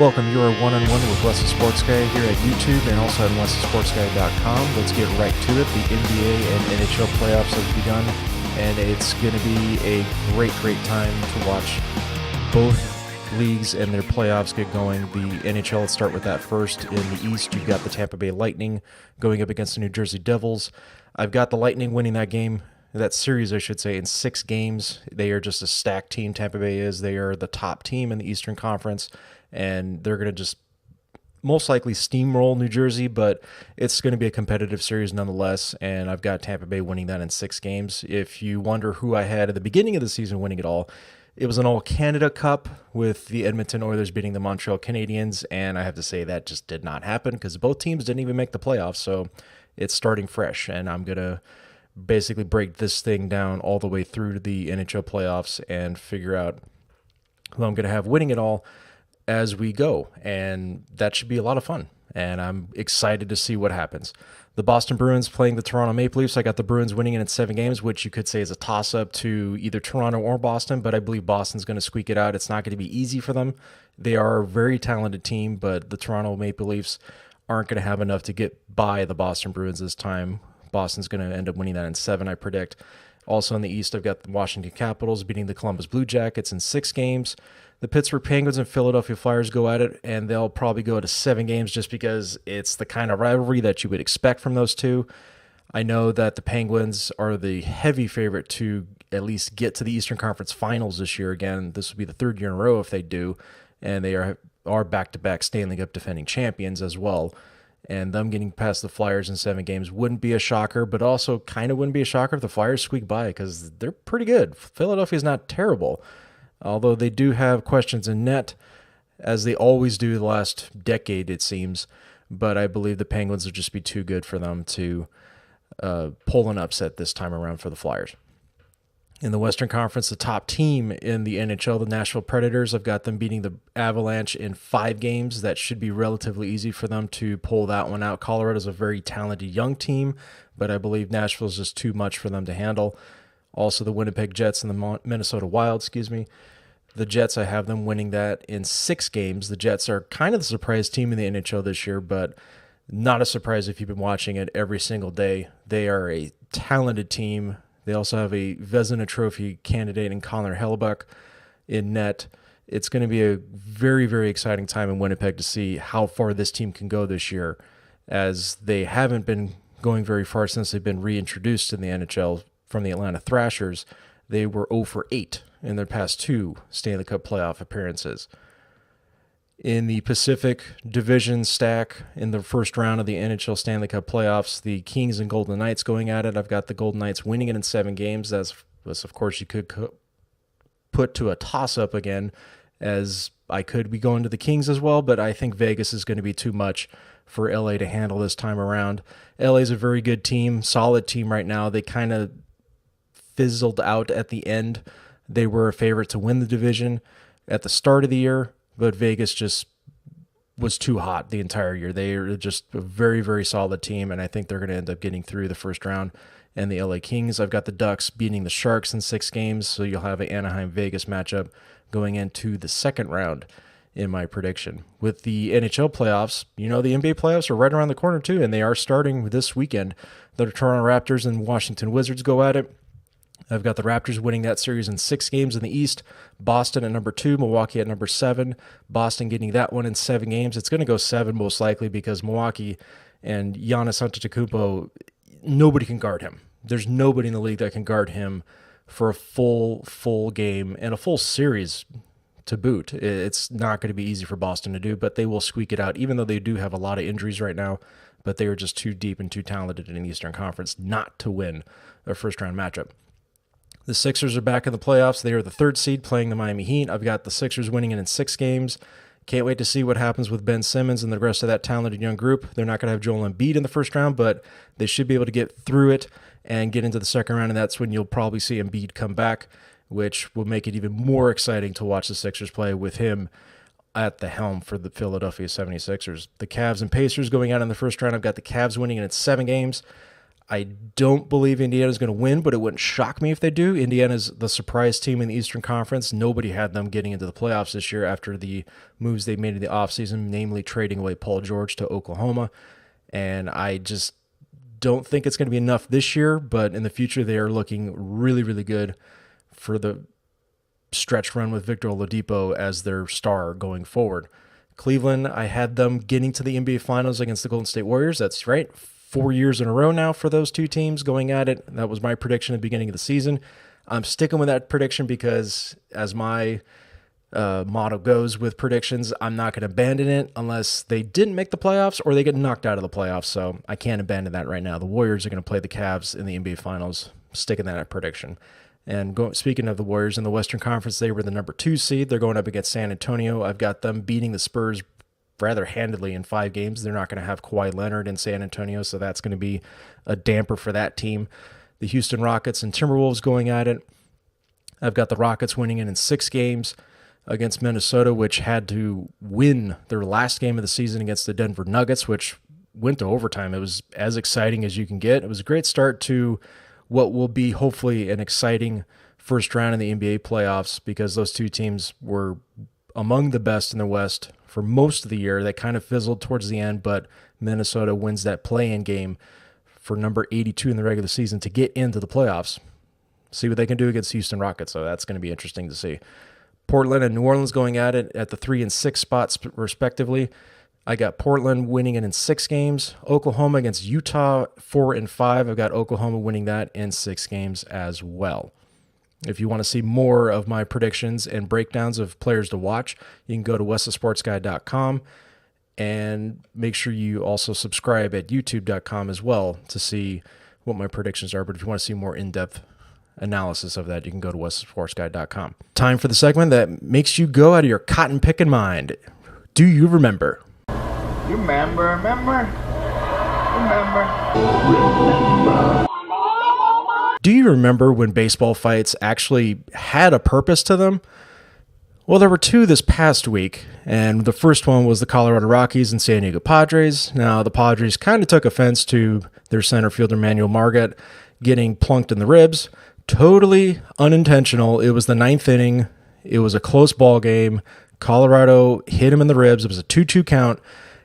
Welcome, you're one-on-one with Wes the Sports Guy here at YouTube and also at WesTheSportsGuy.com. Let's get right to it. The NBA and NHL playoffs have begun, and it's going to be a great time to watch both leagues and their playoffs get going. The NHL, let's start with that first. In the East, you've got the Tampa Bay Lightning going up against the New Jersey Devils. I've got the Lightning winning that series, I should say, in 6 games. They are just a stacked team, Tampa Bay is. They are the top team in the Eastern Conference, and they're going to just most likely steamroll New Jersey, but it's going to be a competitive series nonetheless, and I've got Tampa Bay winning that in 6 games. If you wonder who I had at the beginning of the season winning it all, it was an All-Canada Cup with the Edmonton Oilers beating the Montreal Canadiens, and I have to say that just did not happen because both teams didn't even make the playoffs, so it's starting fresh, and I'm going to basically break this thing down all the way through to the NHL playoffs and figure out who I'm going to have winning it all as we go, and that should be a lot of fun, and I'm excited to see what happens. The Boston Bruins playing the Toronto Maple Leafs. I got the Bruins winning it in 7 games, which you could say is a toss-up to either Toronto or Boston, but I believe Boston's going to squeak it out. It's not going to be easy for them. They are a very talented team, but the Toronto Maple Leafs aren't going to have enough to get by the Boston Bruins this time. Boston's going to end up winning that in 7, I predict. Also in the East, I've got the Washington Capitals beating the Columbus Blue Jackets in 6 games. The Pittsburgh Penguins and Philadelphia Flyers go at it, and they'll probably go to 7 games just because it's the kind of rivalry that you would expect from those two. I know that the Penguins are the heavy favorite to at least get to the Eastern Conference Finals this year. Again, this will be the 3rd year in a row if they do, and they are back-to-back Stanley Cup defending champions as well. And them getting past the Flyers in 7 games wouldn't be a shocker, but also kind of wouldn't be a shocker if the Flyers squeak by because they're pretty good. Philadelphia's not terrible, although they do have questions in net, as they always do the last decade, it seems. But I believe the Penguins will just be too good for them to pull an upset this time around for the Flyers. In the Western Conference, the top team in the NHL, the Nashville Predators, I've got them beating the Avalanche in 5 games. That should be relatively easy for them to pull that one out. Colorado's a very talented young team, but I believe Nashville's just too much for them to handle. Also, the Winnipeg Jets and the Minnesota Wild, The Jets, I have them winning that in 6 games. The Jets are kind of the surprise team in the NHL this year, but not a surprise if you've been watching it every single day. They are a talented team. They also have a Vezina Trophy candidate in Connor Hellebuyck in net. It's going to be a very exciting time in Winnipeg to see how far this team can go this year, as they haven't been going very far since they've been reintroduced in the NHL from the Atlanta Thrashers. They were 0-8 in their past 2 Stanley Cup playoff appearances. In the Pacific Division stack, in the first round of the NHL Stanley Cup playoffs, the Kings and Golden Knights going at it. I've got the Golden Knights winning it in 7 games. That's of course, you could put to a toss-up again, as I could be going to the Kings as well, but I think Vegas is going to be too much for LA to handle this time around. LA is a very good team, solid team right now. They kind of fizzled out at the end. They were a favorite to win the division at the start of the year, but Vegas just was too hot the entire year. They are just a very solid team, and I think they're going to end up getting through the first round. And the LA Kings, I've got the Ducks beating the Sharks in 6 games, so you'll have an Anaheim-Vegas matchup going into the second round in my prediction. With the NHL playoffs, the NBA playoffs are right around the corner too, and they are starting this weekend. The Toronto Raptors and Washington Wizards go at it. I've got the Raptors winning that series in 6 games in the East. Boston at number 2, Milwaukee at number 7. Boston getting that one in 7 games. It's going to go 7 most likely because Milwaukee and Giannis Antetokounmpo, nobody can guard him. There's nobody in the league that can guard him for a full game and a full series to boot. It's not going to be easy for Boston to do, but they will squeak it out, even though they do have a lot of injuries right now. But they are just too deep and too talented in the Eastern Conference not to win a first-round matchup. The Sixers are back in the playoffs. They are the 3rd seed playing the Miami Heat. I've got the Sixers winning it in 6 games. Can't wait to see what happens with Ben Simmons and the rest of that talented young group. They're not going to have Joel Embiid in the first round, but they should be able to get through it and get into the second round, and that's when you'll probably see Embiid come back. which will make it even more exciting to watch the Sixers play with him at the helm for the Philadelphia 76ers. The Cavs and Pacers going out in the first round. I've got the Cavs winning in 7 games. I don't believe Indiana's going to win, but it wouldn't shock me if they do. Indiana's the surprise team in the Eastern Conference. Nobody had them getting into the playoffs this year after the moves they made in the offseason, namely trading away Paul George to Oklahoma. And I just don't think it's going to be enough this year, but in the future they are looking really, really good for the stretch run with Victor Oladipo as their star going forward. Cleveland, I had them getting to the NBA Finals against the Golden State Warriors. That's right. 4 years in a row now for those two teams going at it. That was my prediction at the beginning of the season. I'm sticking with that prediction because, as my motto goes with predictions, I'm not going to abandon it unless they didn't make the playoffs or they get knocked out of the playoffs. So I can't abandon that right now. The Warriors are going to play the Cavs in the NBA Finals. Sticking that prediction. And speaking of the Warriors in the Western Conference, they were the number 2 seed. They're going up against San Antonio. I've got them beating the Spurs rather handedly in 5 games. They're not going to have Kawhi Leonard in San Antonio, so that's going to be a damper for that team. The Houston Rockets and Timberwolves going at it. I've got the Rockets winning it in 6 games against Minnesota, which had to win their last game of the season against the Denver Nuggets, which went to overtime. It was as exciting as you can get. It was a great start to what will be hopefully an exciting first round in the NBA playoffs, because those two teams were among the best in the West for most of the year. They kind of fizzled towards the end, but Minnesota wins that play-in game for number 82 in the regular season to get into the playoffs. See what they can do against Houston Rockets, so that's going to be interesting to see. Portland and New Orleans going at it at the 3 and 6 spots respectively. I got Portland winning it in 6 games. Oklahoma against Utah, 4 and 5. I've got Oklahoma winning that in 6 games as well. If you want to see more of my predictions and breakdowns of players to watch, you can go to westthesportsguy.com and make sure you also subscribe at youtube.com as well to see what my predictions are. But if you want to see more in-depth analysis of that, you can go to westthesportsguy.com. Time for the segment that makes you go out of your cotton picking mind. Do you remember? You remember? Do you remember when baseball fights actually had a purpose to them? Well, there were 2 this past week, and the first one was the Colorado Rockies and San Diego Padres. Now, the Padres kind of took offense to their center fielder, Manuel Margot, getting plunked in the ribs. Totally unintentional. It was the 9th inning. It was a close ball game. Colorado hit him in the ribs. It was a 2-2 count,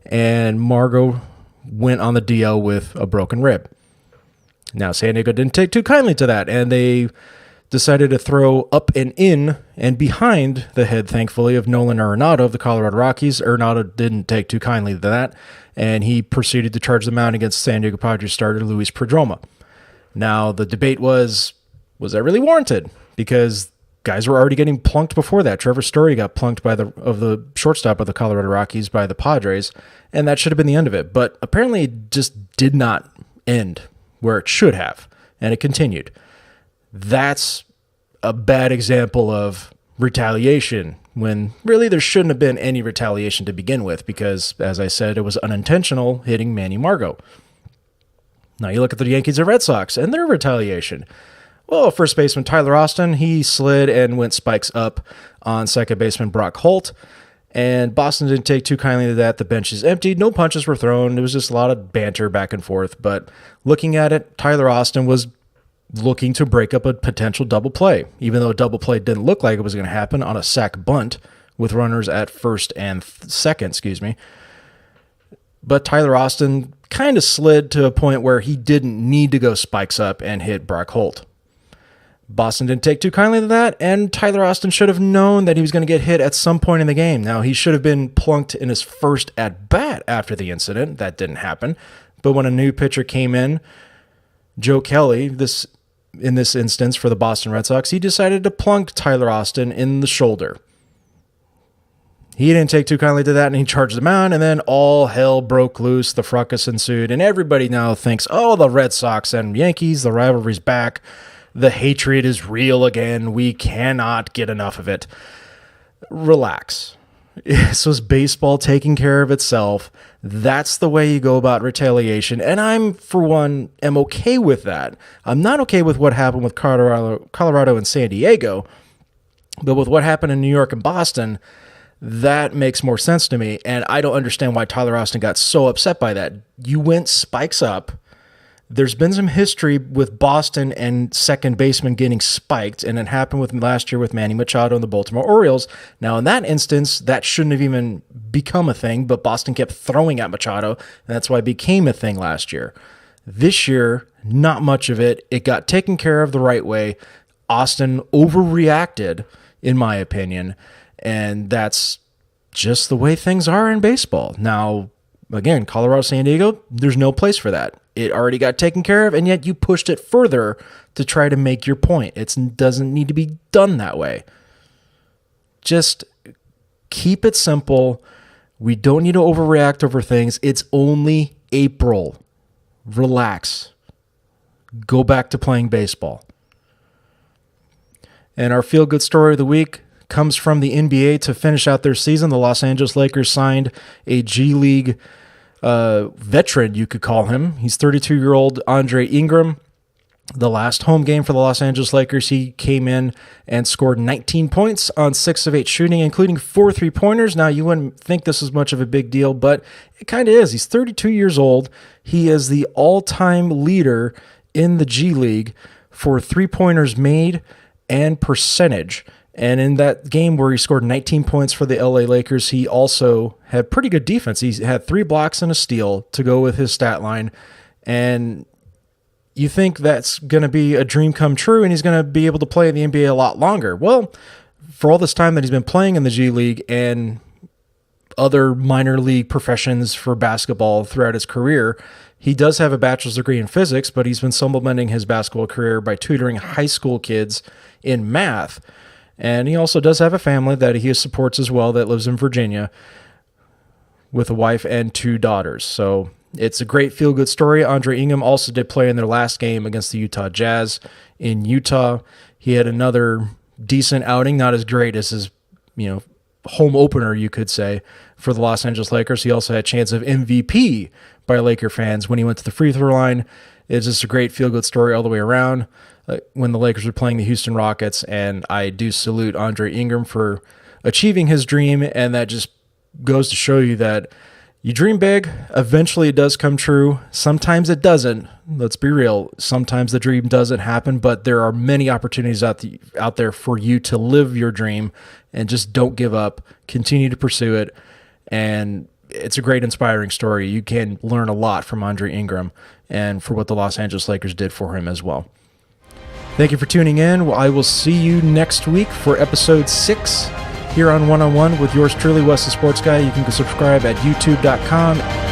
and Margot went on the DL with a broken rib. Now, San Diego didn't take too kindly to that, and they decided to throw up and in and behind the head, thankfully, of Nolan Arenado of the Colorado Rockies. Arenado didn't take too kindly to that, and he proceeded to charge the mound against San Diego Padres starter Luis Perdomo. Now, the debate was that really warranted? Because guys were already getting plunked before that. Trevor Story got plunked by the shortstop of the Colorado Rockies by the Padres, and that should have been the end of it. But apparently it just did not end where it should have, and it continued. That's a bad example of retaliation, when really there shouldn't have been any retaliation to begin with, because, as I said, it was unintentional hitting Manny Margot. Now you look at the Yankees and Red Sox and their retaliation. Well, first baseman Tyler Austin, he slid and went spikes up on second baseman Brock Holt, and Boston didn't take too kindly to that. The bench is emptied. No punches were thrown. It was just a lot of banter back and forth. But looking at it, Tyler Austin was looking to break up a potential double play, even though a double play didn't look like it was going to happen on a sac bunt with runners at first and second, But Tyler Austin kind of slid to a point where he didn't need to go spikes up and hit Brock Holt. Boston didn't take too kindly to that, and Tyler Austin should have known that he was going to get hit at some point in the game. Now, he should have been plunked in his first at-bat after the incident. That didn't happen. But when a new pitcher came in, Joe Kelly, in this instance for the Boston Red Sox, he decided to plunk Tyler Austin in the shoulder. He didn't take too kindly to that, and he charged the mound, and then all hell broke loose. The fracas ensued, and everybody now thinks, oh, the Red Sox and Yankees, the rivalry's back. The hatred is real again. We cannot get enough of it. Relax. This was baseball taking care of itself. That's the way you go about retaliation, and I'm, for one, am okay with that. I'm not okay with what happened with Colorado and San Diego, But with what happened in New York and Boston, that makes more sense to me. And I don't understand why Tyler Austin got so upset by that. You went spikes up. There's been some history with Boston and second baseman getting spiked, and it happened with last year with Manny Machado and the Baltimore Orioles. Now, in that instance, that shouldn't have even become a thing, but Boston kept throwing at Machado, and that's why it became a thing last year. This year, not much of it. It got taken care of the right way. Austin overreacted, in my opinion, and that's just the way things are in baseball. Now, again, Colorado, San Diego, there's no place for that. It already got taken care of, and yet you pushed it further to try to make your point. It doesn't need to be done that way. Just keep it simple. We don't need to overreact over things. It's only April. Relax. Go back to playing baseball. And our feel-good story of the week comes from the NBA to finish out their season. The Los Angeles Lakers signed a G League veteran, you could call him. He's 32-year-old Andre Ingram. The last home game for the Los Angeles Lakers, he came in and scored 19 points on 6 of 8 shooting, including 4 3-pointers. Now, you wouldn't think this is much of a big deal, but it kind of is. He's 32 years old. He is the all-time leader in the G League for 3-pointers made and percentage. And in that game where he scored 19 points for the LA Lakers, he also had pretty good defense. He had 3 blocks and a steal to go with his stat line. And you think that's going to be a dream come true and he's going to be able to play in the NBA a lot longer. Well, for all this time that he's been playing in the G League and other minor league professions for basketball throughout his career, he does have a bachelor's degree in physics, but he's been supplementing his basketball career by tutoring high school kids in math. And he also does have a family that he supports as well that lives in Virginia with a wife and 2 daughters. So it's a great feel-good story. Andre Ingram also did play in their last game against the Utah Jazz in Utah. He had another decent outing, not as great as his, home opener, you could say, for the Los Angeles Lakers. He also had a chance of MVP by Laker fans when he went to the free throw line. It's just a great feel-good story all the way around. When the Lakers were playing the Houston Rockets, and I do salute Andre Ingram for achieving his dream, and that just goes to show you that you dream big, eventually it does come true. Sometimes it doesn't. Let's be real. Sometimes the dream doesn't happen, but there are many opportunities out there for you to live your dream, and just don't give up. Continue to pursue it, and it's a great inspiring story. You can learn a lot from Andre Ingram and for what the Los Angeles Lakers did for him as well. Thank you for tuning in. I will see you next week for episode 6 here on One-on-One with yours truly, Wes the Sports Guy. You can subscribe at youtube.com